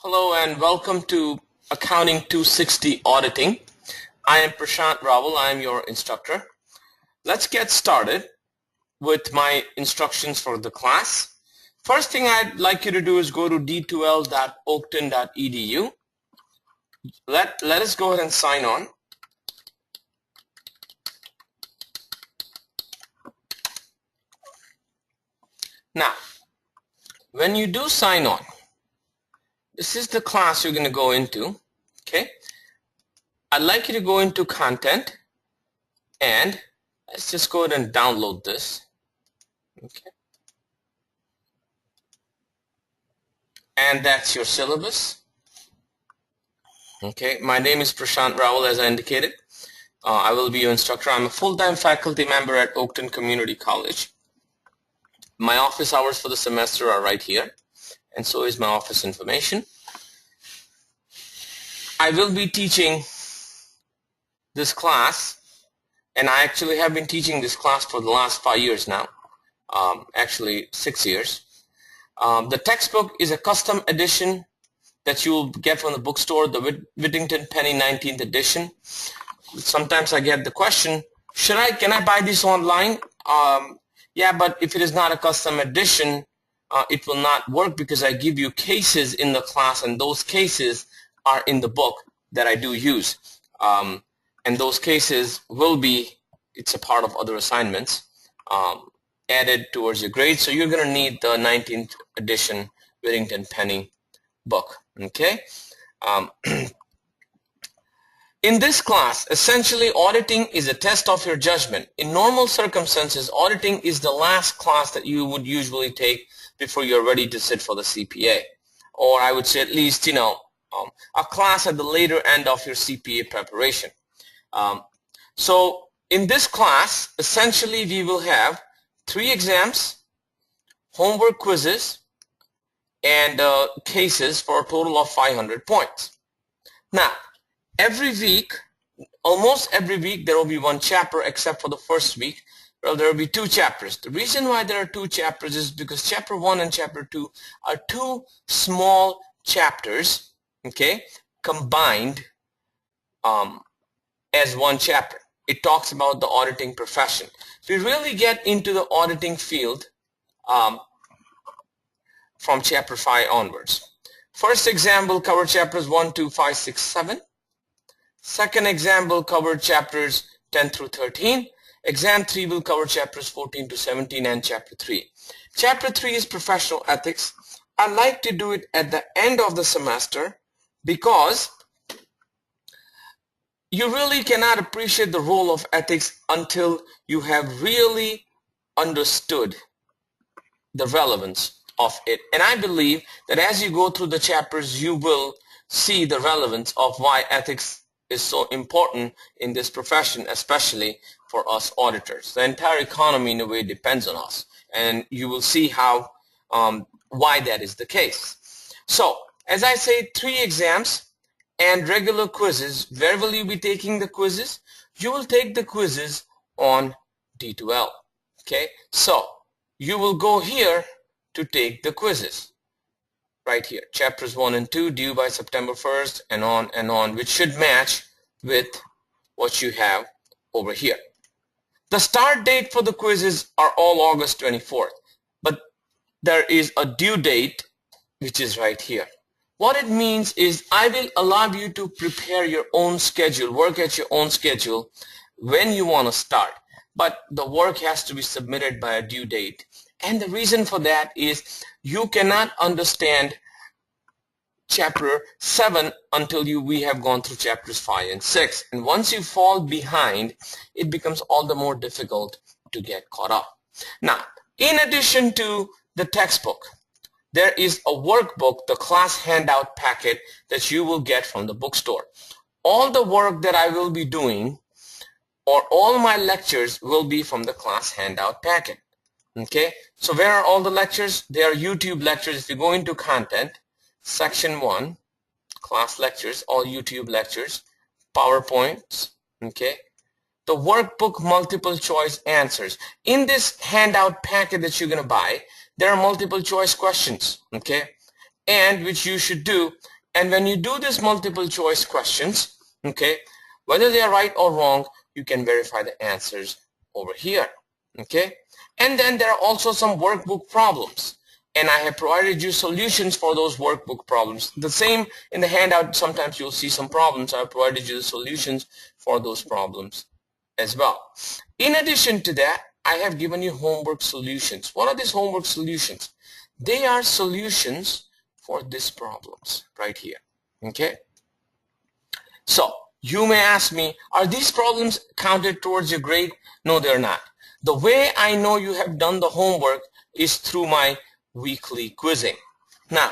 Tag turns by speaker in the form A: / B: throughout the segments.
A: Hello and welcome to Accounting 260 Auditing. I am Prashant Rawal. I am your instructor. Let's get started with my instructions for the class. First thing I'd like you to do is go to d2l.oakton.edu. Let us go ahead and sign on. Now, when you do sign on, this is the class you're going to go into. Okay, I'd like you to go into content and let's just go ahead and download this. Okay, and that's your syllabus. Okay, my name is Prashant Rawal, as I indicated. I will be your instructor. I'm a full-time faculty member at Oakton Community College. My office hours for the semester are right here, and so is my office information. I will be teaching this class, and I actually have been teaching this class for the last 5 years now, actually 6 years. The textbook is a custom edition that you will get from the bookstore, the Whittington Penny 19th edition. Sometimes I get the question, can I buy this online? Yeah, but if it is not a custom edition, it will not work because I give you cases in the class, and those cases are in the book that I do use. And those cases will be, it's a part of other assignments, added towards your grade. So you're going to need the 19th edition Whittington Penny book. Okay. In this class, essentially auditing is a test of your judgment. In normal circumstances, auditing is the last class that you would usually take before you're ready to sit for the CPA. Or I would say at least, a class at the later end of your CPA preparation. So in this class, essentially we will have 3 exams, homework quizzes, and cases for a total of 500 points. Now, every week, almost every week, there will be 1 chapter except for the first week. Well, there will be 2 chapters. The reason why there are 2 chapters is because chapter 1 and chapter 2 are 2 small chapters, okay, combined as 1 chapter. It talks about the auditing profession. We really get into the auditing field from chapter 5 onwards. First exam will cover chapters 1, 2, 5, 6, 7. Second exam will cover chapters 10 through 13. Exam 3 will cover chapters 14 to 17 and chapter 3. Chapter 3 is professional ethics. I like to do it at the end of the semester because you really cannot appreciate the role of ethics until you have really understood the relevance of it. And I believe that as you go through the chapters, you will see the relevance of why ethics is so important in this profession, especially for us auditors. The entire economy in a way depends on us, and you will see how why that is the case. So as I say, 3 exams and regular quizzes. Where will you be taking the quizzes? You will take the quizzes on D2L. Okay, so you will go here to take the quizzes right here, chapters 1 and 2 due by September 1st and on, which should match with what you have over here. The start date for the quizzes are all August 24th, but there is a due date which is right here. What it means is I will allow you to prepare your own schedule, work at your own schedule when you want to start, but the work has to be submitted by a due date. And the reason for that is you cannot understand chapter 7 until we have gone through chapters 5 and 6. And once you fall behind, it becomes all the more difficult to get caught up. Now, in addition to the textbook, there is a workbook, the class handout packet that you will get from the bookstore. All the work that I will be doing, or all my lectures, will be from the class handout packet. Okay, so where are all the lectures? They are YouTube lectures. If you go into content, section 1, class lectures, all YouTube lectures, PowerPoints, okay, the workbook multiple choice answers. In this handout packet that you're going to buy, there are multiple choice questions, okay, and which you should do. And when you do this multiple choice questions, okay, whether they are right or wrong, you can verify the answers over here. Okay, and then there are also some workbook problems, and I have provided you solutions for those workbook problems. The same in the handout, sometimes you'll see some problems. I have provided you the solutions for those problems as well. In addition to that, I have given you homework solutions. What are these homework solutions? They are solutions for these problems right here. Okay, so you may ask me, are these problems counted towards your grade? No, they're not. The way I know you have done the homework is through my weekly quizzing. Now,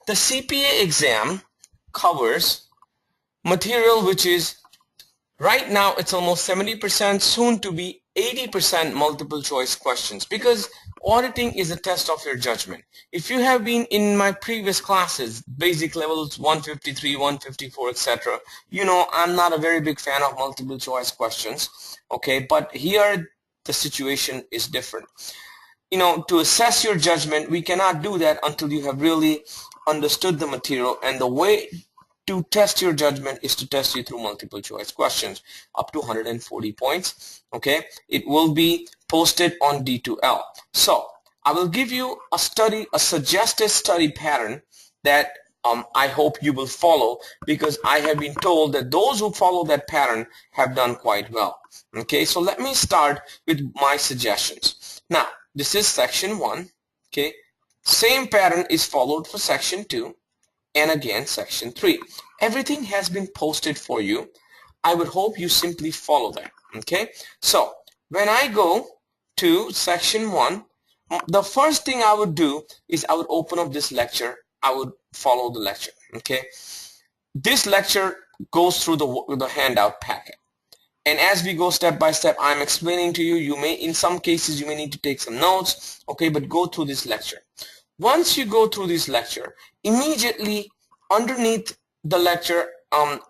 A: the CPA exam covers material which is, right now it's almost 70%, soon to be 80% multiple choice questions, because auditing is a test of your judgment. If you have been in my previous classes, basic levels 153, 154, etc., you know I'm not a very big fan of multiple choice questions, okay, but here the situation is different. You know, to assess your judgment, we cannot do that until you have really understood the material, and the way to test your judgment is to test you through multiple choice questions up to 140 points. Okay, it will be posted on D2L. So I will give you a suggested study pattern that I hope you will follow, because I have been told that those who follow that pattern have done quite well. Okay, so let me start with my suggestions. Now, this is section 1. Okay, same pattern is followed for section 2. And again section 3. Everything has been posted for you. I would hope you simply follow that. Okay, so when I go to section 1, the first thing I would do is I would open up this lecture. I would follow the lecture. Okay, this lecture goes through the handout packet, and as we go step by step, I'm explaining to you. You may, in some cases, you may need to take some notes, okay, but go through this lecture. Once you go through this lecture, immediately underneath the lecture,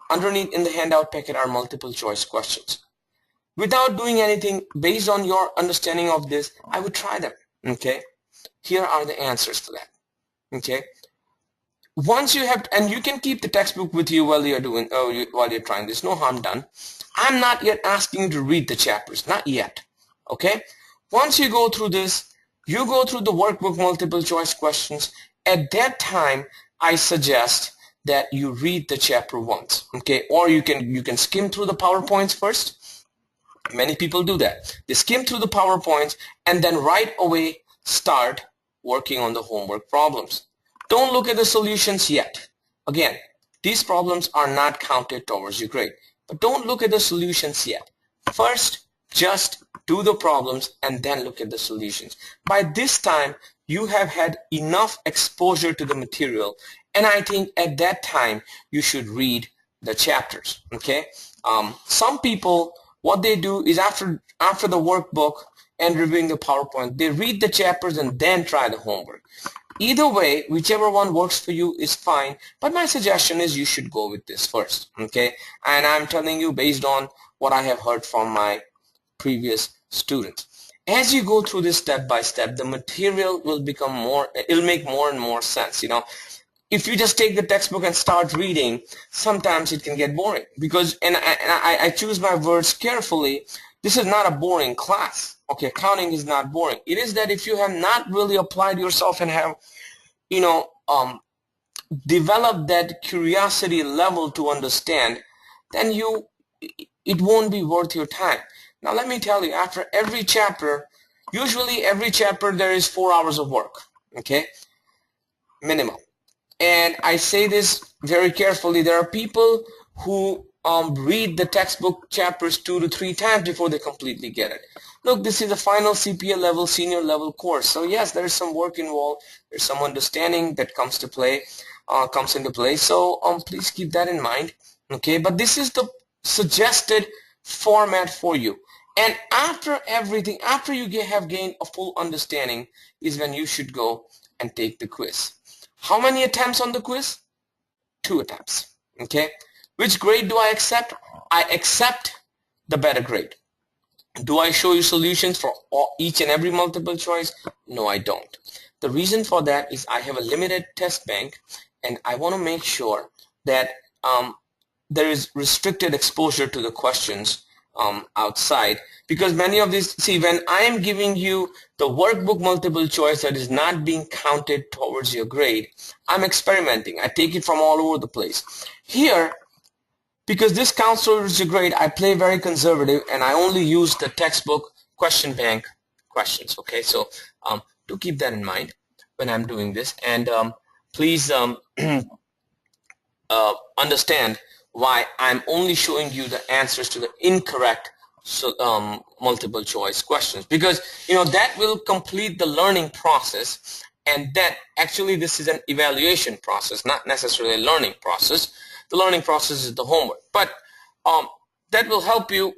A: underneath in the handout packet are multiple choice questions. Without doing anything, based on your understanding of this, I would try them. Okay, here are the answers for that. Okay, once you have, and you can keep the textbook with you while you're doing, while you're trying this. No harm done. I'm not yet asking you to read the chapters, not yet. Okay, once you go through this, you go through the workbook multiple choice questions. At that time, I suggest that you read the chapter once, okay, or you can skim through the PowerPoints first. Many people do that. They skim through the PowerPoints and then right away start working on the homework problems. Don't look at the solutions yet. Again, these problems are not counted towards your grade, but don't look at the solutions yet. First, just do the problems and then look at the solutions. By this time, you have had enough exposure to the material, and I think at that time you should read the chapters. Okay, some people, what they do is after the workbook and reviewing the PowerPoint, they read the chapters and then try the homework. Either way, whichever one works for you is fine, but my suggestion is you should go with this first. Okay, and I'm telling you based on what I have heard from my previous students. As you go through this step by step, the material will become more, it'll make more and more sense. You know, if you just take the textbook and start reading, sometimes it can get boring, because, and I choose my words carefully, this is not a boring class. Okay, accounting is not boring. It is that if you have not really applied yourself and have, you know, developed that curiosity level to understand, then it won't be worth your time. Now let me tell you, after every chapter, usually every chapter there is 4 hours of work, okay, minimum. And I say this very carefully. There are people who read the textbook chapters 2 to 3 times before they completely get it. Look, this is a final CPA level, senior level course. So yes, there is some work involved. There's some understanding that comes into play. So please keep that in mind. Okay, but this is the suggested format for you. And after everything, after you have gained a full understanding, is when you should go and take the quiz. How many attempts on the quiz? 2 attempts. Okay. Which grade do I accept? I accept the better grade. Do I show you solutions for each and every multiple choice? No, I don't. The reason for that is I have a limited test bank, and I want to make sure that there is restricted exposure to the questions outside, because many of these, see, when I am giving you the workbook multiple choice that is not being counted towards your grade, I'm experimenting. I take it from all over the place. Here, because this counts towards your grade, I play very conservative and I only use the textbook question bank questions. Okay, so do keep that in mind when I'm doing this, and please understand why I'm only showing you the answers to the incorrect multiple choice questions, because that will complete the learning process, and that actually this is an evaluation process, not necessarily a learning process. The learning process is the homework, but that will help you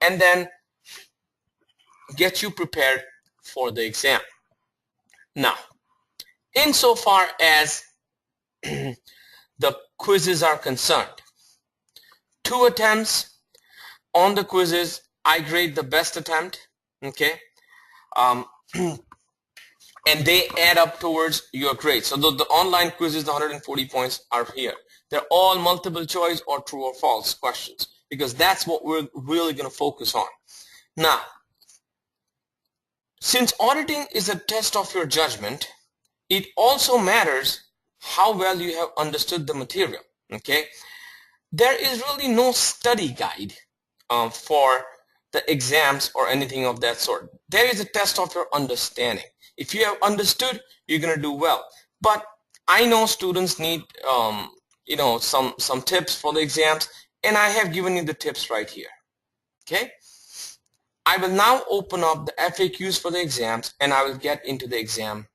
A: and then get you prepared for the exam. Now, insofar as the quizzes are concerned, 2 attempts on the quizzes, I grade the best attempt, okay, and they add up towards your grade. So the online quizzes, the 140 points are here. They're all multiple choice or true or false questions, because that's what we're really going to focus on. Now, since auditing is a test of your judgment, it also matters how well you have understood the material, okay? There is really no study guide for the exams or anything of that sort. There is a test of your understanding. If you have understood, you're going to do well. But I know students need some tips for the exams, and I have given you the tips right here. Okay? I will now open up the FAQs for the exams, and I will get into the exam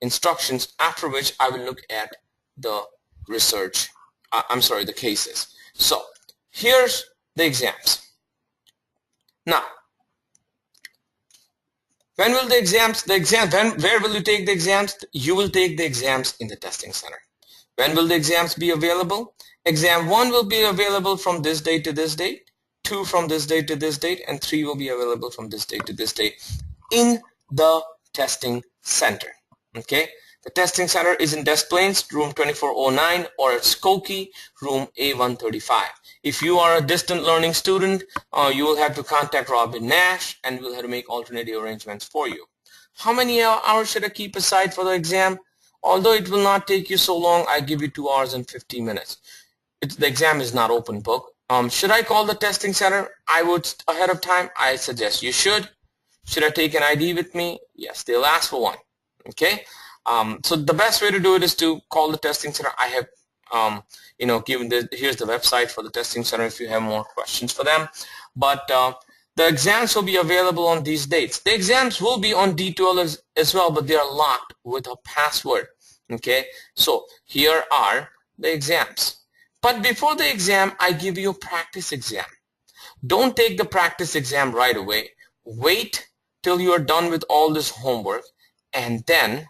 A: instructions, after which I will look at the research, the cases. So here's the exams. Now, when will the exams, where will you take the exams? You will take the exams in the testing center. When will the exams be available? Exam 1 will be available from this date to this date, 2 from this date to this date, and 3 will be available from this date to this date in the testing center. Okay, the testing center is in Des Plaines, room 2409, or at Skokie, room A135. If you are a distant learning student, you will have to contact Robin Nash, and we'll have to make alternative arrangements for you. How many hours should I keep aside for the exam? Although it will not take you so long, I give you 2 hours and 50 minutes. The exam is not open book. Should I call the testing center? I would ahead of time. I suggest you should. Should I take an ID with me? Yes, they'll ask for one. Okay, so the best way to do it is to call the testing center. I have given here's the website for the testing center if you have more questions for them. But the exams will be available on these dates. The exams will be on D12 as well, but they are locked with a password. Okay, so here are the exams. But before the exam, I give you a practice exam. Don't take the practice exam right away. Wait till you are done with all this homework, and then,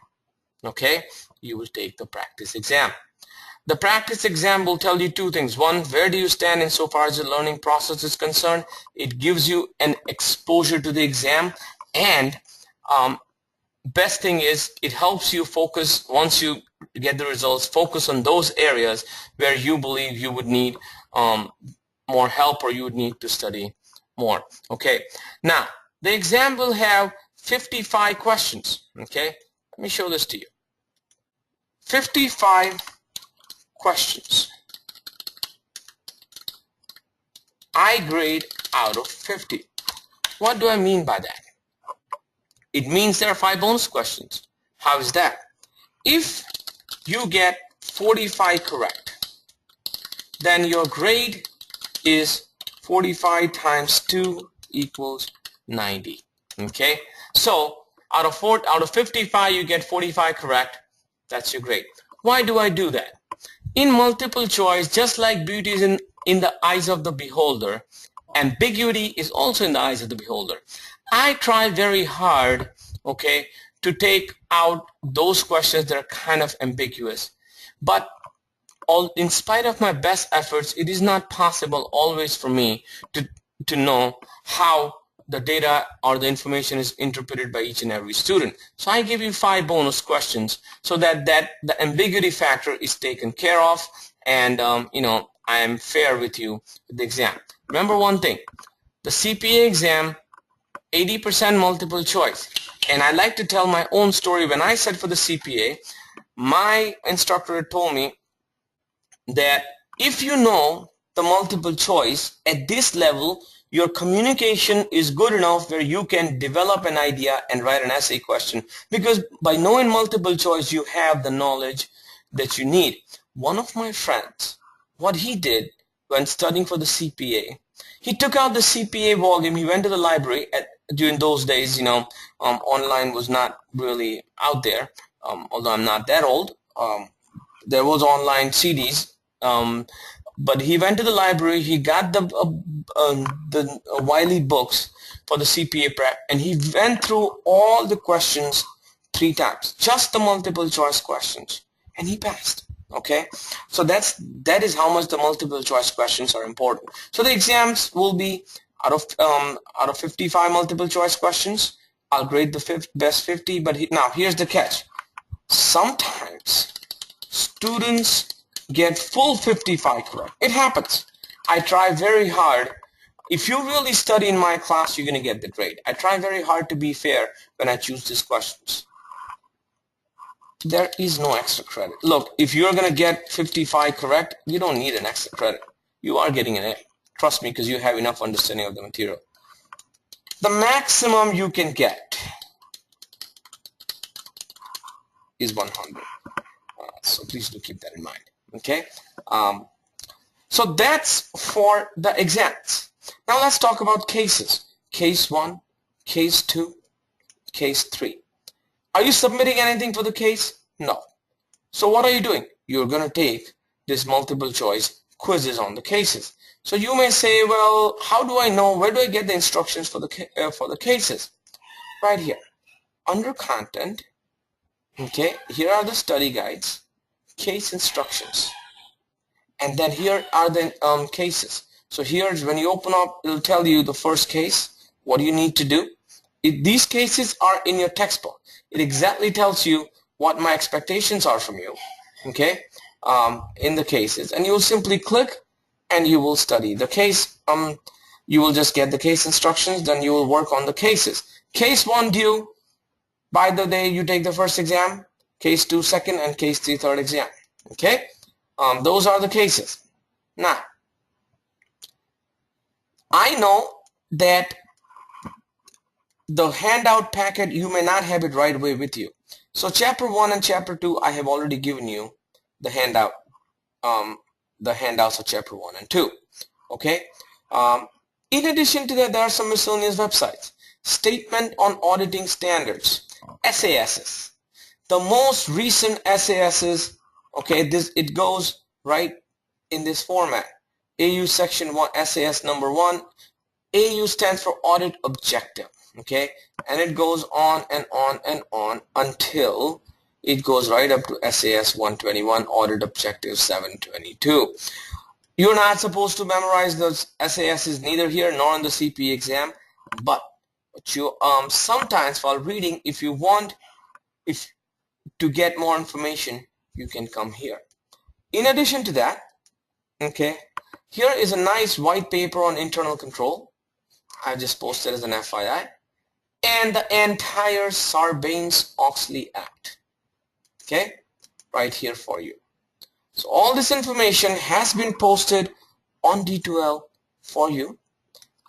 A: okay, you will take the practice exam. The practice exam will tell you 2 things. One, where do you stand insofar as the learning process is concerned? It gives you an exposure to the exam, and best thing is it helps you focus. Once you get the results, focus on those areas where you believe you would need more help, or you would need to study more. Okay, now the exam will have 55 questions. Okay, let me show this to you. 55 questions. I grade out of 50. What do I mean by that? It means there are 5 bonus questions. How is that? If you get 45 correct, then your grade is 45 times 2 equals 90. Okay, so out of 55 you get 45 correct. That's your grade. Why do I do that? In multiple choice, just like beauty is in the eyes of the beholder, ambiguity is also in the eyes of the beholder. I try very hard, okay, to take out those questions that are kind of ambiguous. But in spite of my best efforts, it is not possible always for me to know how the data or the information is interpreted by each and every student. So I give you 5 bonus questions so that the ambiguity factor is taken care of, and I am fair with you with the exam. Remember one thing, the CPA exam, 80% multiple choice. And I like to tell my own story. When I sat for the CPA, my instructor had told me that if you know the multiple choice at this level, your communication is good enough where you can develop an idea and write an essay question, because by knowing multiple choice you have the knowledge that you need. One of my friends, what he did when studying for the CPA, he took out the CPA volume. He went to the library during those days, online was not really out there, although I'm not that old. There was online CDs, but he went to the library, he got the Wiley books for the CPA prep, and he went through all the questions 3 times, just the multiple choice questions, and he passed. Okay, so that is how much the multiple choice questions are important. So the exams will be out of 55 multiple choice questions, I'll grade the best 50. But now here's the catch. Sometimes students get full 55 correct. It happens. I try very hard. If you really study in my class, you're going to get the grade. I try very hard to be fair when I choose these questions. There is no extra credit. Look, if you're going to get 55 correct, you don't need an extra credit. You are getting an A. Trust me, because you have enough understanding of the material. The maximum you can get is 100. So please do keep that in mind. Okay. So that's for the exams. Now let's talk about cases. Case 1, case 2, case 3. Are you submitting anything for the case? No. So what are you doing? You're going to take this multiple choice quizzes on the cases. So you may say, well, how do I know? Where do I get the instructions for the cases? Right here. Under content, okay, here are the study guides, case instructions. And then here are the cases. So here's when you open up, it'll tell you the first case, what do you need to do. These cases are in your textbook. It exactly tells you what my expectations are from you, okay, in the cases. And you will simply click and you will study the case. You will just get the case instructions, then you will work on the cases. Case 1 due by the day you take the first exam, case 2 second, and case 3 third exam, okay. Those are the cases. Now, I know that the handout packet, you may not have it right away with you. So chapter 1 and chapter 2, I have already given you the handout, the handouts of chapter 1 and 2. Okay. In addition to that, there are some miscellaneous websites. Statement on Auditing Standards, SASs. The most recent SASs, okay, it goes right in this format. AU section 1, SAS number 1. AU stands for Audit Objective. Okay, and it goes on and on and on until it goes right up to SAS 121, Audit Objective 722. You're not supposed to memorize those SASs neither here nor in the CPA exam, but you sometimes while reading, if you want to get more information, you can come here. In addition to that, okay, here is a nice white paper on internal control. I just posted as an FYI. And the entire Sarbanes-Oxley Act, okay, right here for you. So all this information has been posted on D2L for you.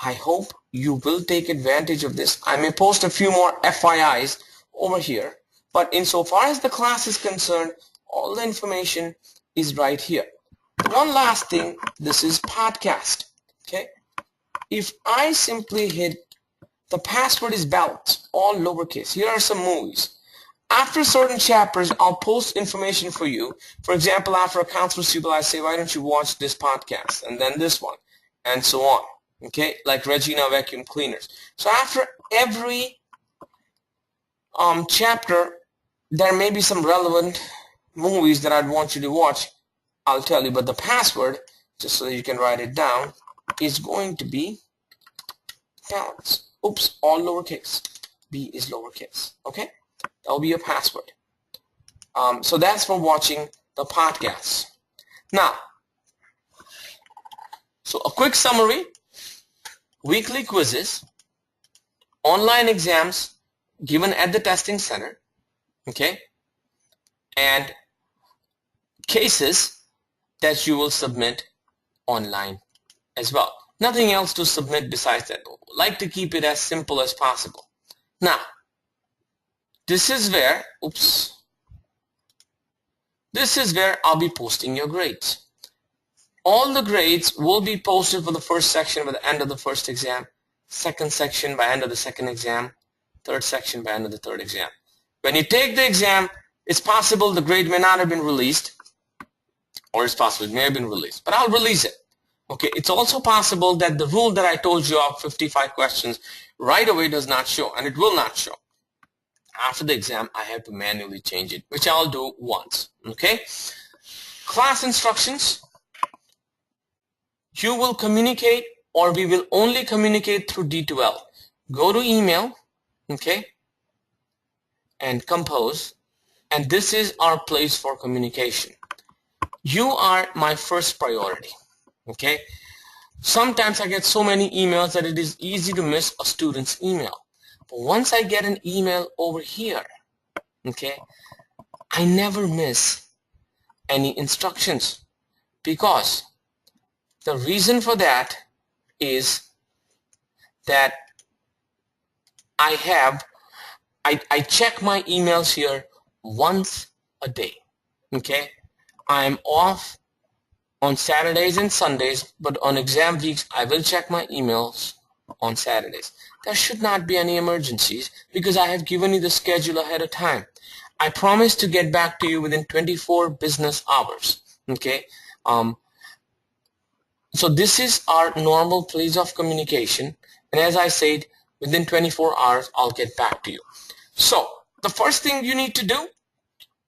A: I hope you will take advantage of this. I may post a few more FYIs over here, but insofar as the class is concerned, all the information is right here. One last thing, this is podcast, okay. If I simply hit the password is balanced, all lowercase. Here are some movies. After certain chapters, I'll post information for you. For example, after accounts receivable, I say, why don't you watch this podcast? And then this one, and so on. Okay, like Regina Vacuum Cleaners. So after every chapter, there may be some relevant movies that I'd want you to watch. I'll tell you, but the password, just so that you can write it down, is going to be balance. Oops, all lowercase. B is lowercase. Okay, that will be your password. So that's for watching the podcast. Now, so a quick summary: weekly quizzes, online exams given at the testing center, okay, and cases that you will submit online as well. Nothing else to submit besides that. Like to keep it as simple as possible. Now, this is where, this is where I'll be posting your grades. All the grades will be posted for the first section by the end of the first exam, second section by end of the second exam, third section by end of the third exam. When you take the exam, it's possible the grade may not have been released, or it's possible it may have been released, but I'll release it. Okay, it's also possible that the rule that I told you of 55 questions right away does not show, and it will not show. After the exam, I have to manually change it, which I'll do once. Okay, class instructions. You will communicate, or we will only communicate through D2L. Go to email, okay, and compose, and this is our place for communication. You are my first priority, okay? Sometimes I get so many emails that it is easy to miss a student's email. But once I get an email over here, okay, I never miss any instructions, because the reason for that is that I check my emails here once a day, okay? I'm off on Saturdays and Sundays, but on exam weeks I will check my emails on Saturdays. There should not be any emergencies because I have given you the schedule ahead of time. I promise to get back to you within 24 business hours, okay? So this is our normal place of communication, and as I said, within 24 hours I'll get back to you. So the first thing you need to do,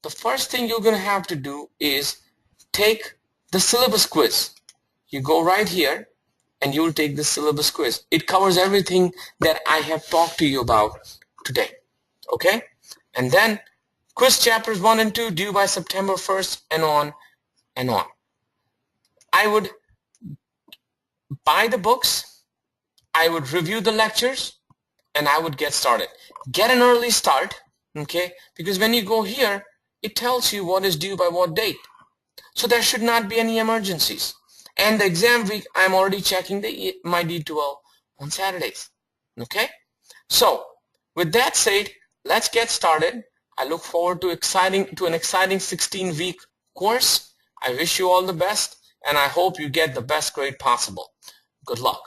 A: the first thing you're going to have to do is take the syllabus quiz. You go right here and you'll take the syllabus quiz. It covers everything that I have talked to you about today, okay? And then quiz chapters 1 and 2 due by September 1st, and on and on. I would buy the books, I would review the lectures, and I would get started. Get an early start, okay? Because when you go here, it tells you what is due by what date. So there should not be any emergencies. And the exam week, I'm already checking my D2L on Saturdays, okay? So with that said, let's get started. I look forward to an exciting 16-week course. I wish you all the best, and I hope you get the best grade possible. Good luck.